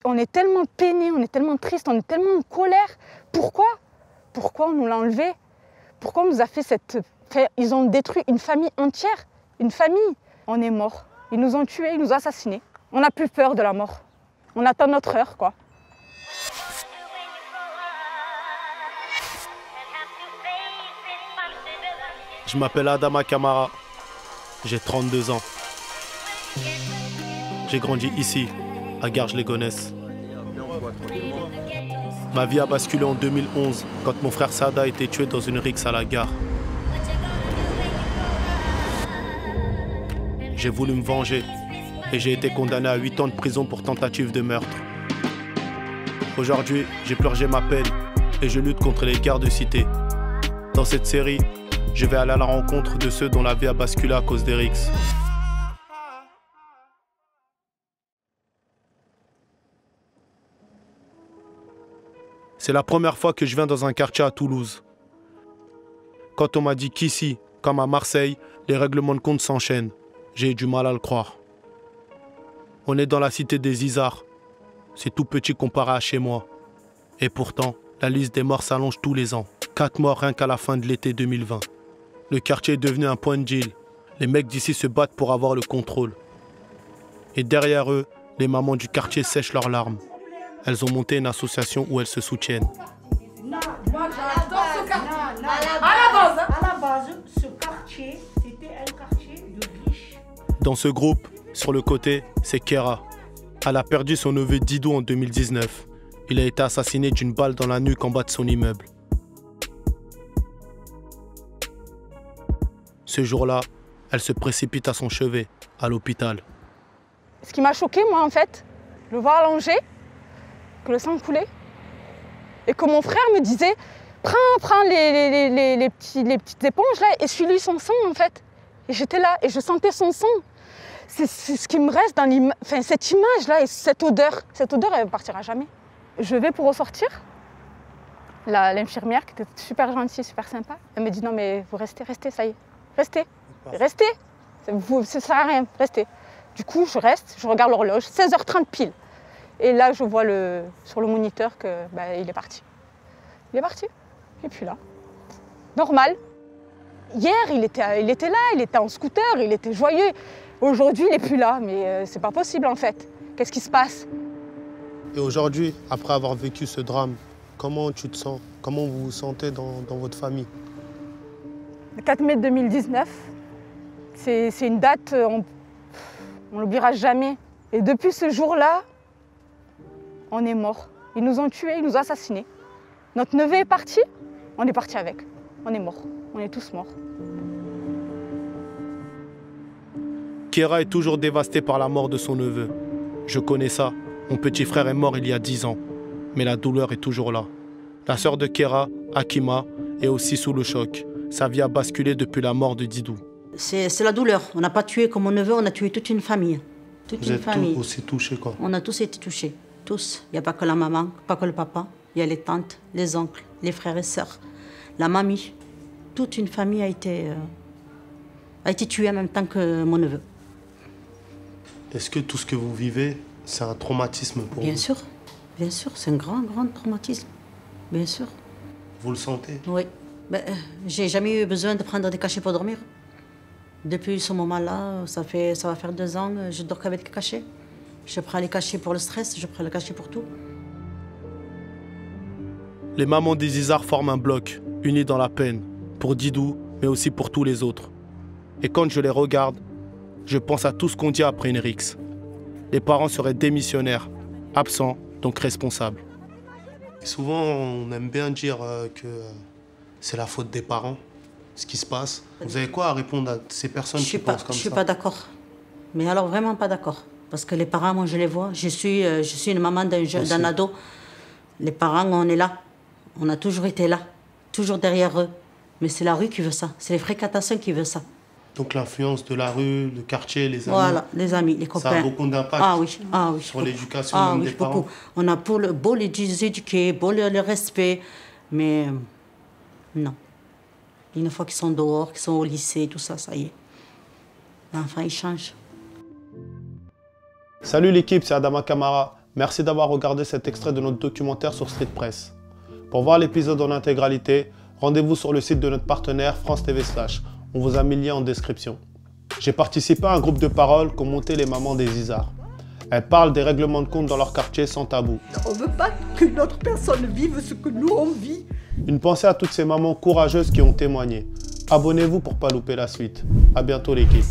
On est tellement peiné, on est tellement triste, on est tellement en colère. Pourquoi? Pourquoi on nous l'a enlevé? Pourquoi on nous a fait cette... Ils ont détruit une famille entière, une famille. On est mort. Ils nous ont tués, ils nous ont assassinés. On n'a plus peur de la mort. On attend notre heure, quoi. Je m'appelle Adama Kamara. J'ai 32 ans. J'ai grandi ici, à Garges-les-Gonesse. Ma vie a basculé en 2011, quand mon frère Sada a été tué dans une rixe à la gare. J'ai voulu me venger et j'ai été condamné à 8 ans de prison pour tentative de meurtre. Aujourd'hui, j'ai purgé ma peine et je lutte contre les guerres de cité. Dans cette série, je vais aller à la rencontre de ceux dont la vie a basculé à cause des rixes. C'est la première fois que je viens dans un quartier à Toulouse. Quand on m'a dit qu'ici, comme à Marseille, les règlements de compte s'enchaînent, j'ai eu du mal à le croire. On est dans la cité des Isards. C'est tout petit comparé à chez moi. Et pourtant, la liste des morts s'allonge tous les ans. 4 morts rien qu'à la fin de l'été 2020. Le quartier est devenu un point de deal. Les mecs d'ici se battent pour avoir le contrôle. Et derrière eux, les mamans du quartier sèchent leurs larmes. Elles ont monté une association où elles se soutiennent. Non, moi j'adore ce quartier. À la base, ce quartier, c'était un quartier de riches. Dans ce groupe, sur le côté, c'est Kera. Elle a perdu son neveu Didou en 2019. Il a été assassiné d'une balle dans la nuque en bas de son immeuble. Ce jour-là, elle se précipite à son chevet, à l'hôpital. Ce qui m'a choqué, moi, en fait, le voir allongé, que le sang coulait, et que mon frère me disait « Prends les petites éponges, là, et essuie-lui son sang, en fait. » Et j'étais là, et je sentais son sang. C'est ce qui me reste dans cette image-là, et cette odeur, elle ne partira jamais. Je vais pour ressortir. L'infirmière, qui était super gentille, super sympa, elle me dit « Non, mais vous restez, ça y est. Restez. Ça ne sert à rien, restez. » Du coup, je reste, je regarde l'horloge, 16h30 pile. Et là, je vois sur le moniteur qu'il est parti. Il est parti, il n'est plus là. Normal. Hier, il était là, il était en scooter, il était joyeux. Aujourd'hui, il n'est plus là, mais c'est pas possible en fait. Qu'est-ce qui se passe? Et aujourd'hui, après avoir vécu ce drame, comment tu te sens? Comment vous vous sentez dans votre famille? Le 4 mai 2019, c'est une date, on ne l'oubliera jamais. Et depuis ce jour-là, on est mort. Ils nous ont tués, ils nous ont assassinés. Notre neveu est parti, on est parti avec. On est mort, on est tous morts. Kera est toujours dévastée par la mort de son neveu. Je connais ça. Mon petit frère est mort il y a 10 ans. Mais la douleur est toujours là. La sœur de Kera, Akima, est aussi sous le choc. Sa vie a basculé depuis la mort de Didou. C'est la douleur. On n'a pas tué comme mon neveu, on a tué toute une famille. Vous êtes tous aussi touchés, quoi? On a tous été touchés. Tous. Il n'y a pas que la maman, pas que le papa. Il y a les tantes, les oncles, les frères et sœurs, la mamie. Toute une famille a été tuée en même temps que mon neveu. Est-ce que tout ce que vous vivez, c'est un traumatisme pour vous? Bien sûr, c'est un grand traumatisme. Bien sûr. Vous le sentez? Oui. J'ai jamais eu besoin de prendre des cachets pour dormir. Depuis ce moment-là, ça va faire 2 ans, je dors qu'avec des cachets. Je prends les cachets pour le stress, je prends les cachets pour tout. Les mamans des Isards forment un bloc, unis dans la peine, pour Didou, mais aussi pour tous les autres. Et quand je les regarde, je pense à tout ce qu'on dit après une rixe. Les parents seraient démissionnaires, absents, donc responsables. Et souvent, on aime bien dire que c'est la faute des parents, ce qui se passe. Vous avez quoi à répondre à ces personnes qui pensent comme ça? Je suis pas d'accord. Mais alors vraiment pas d'accord. Parce que les parents, moi je les vois. Je suis une maman d'un ado. Les parents, on est là. On a toujours été là. Toujours derrière eux. Mais c'est la rue qui veut ça. C'est les fréquentations qui veulent ça. Donc l'influence de la rue, le quartier, les amis. Voilà, les amis, les copains. Ça a beaucoup d'impact sur l'éducation des parents. On a beau les éduquer, beau le respect, mais non. Une fois qu'ils sont dehors, qu'ils sont au lycée, tout ça, ça y est. L'enfant, il change. Salut l'équipe, c'est Adama Kamara. Merci d'avoir regardé cet extrait de notre documentaire sur Street Press. Pour voir l'épisode en intégralité, rendez-vous sur le site de notre partenaire France TV Slash. On vous a mis le lien en description. J'ai participé à un groupe de parole qu'ont monté les mamans des Isards. Elles parlent des règlements de compte dans leur quartier sans tabou. On ne veut pas qu'une autre personne vive ce que nous on vit. Une pensée à toutes ces mamans courageuses qui ont témoigné. Abonnez-vous pour ne pas louper la suite. À bientôt l'équipe.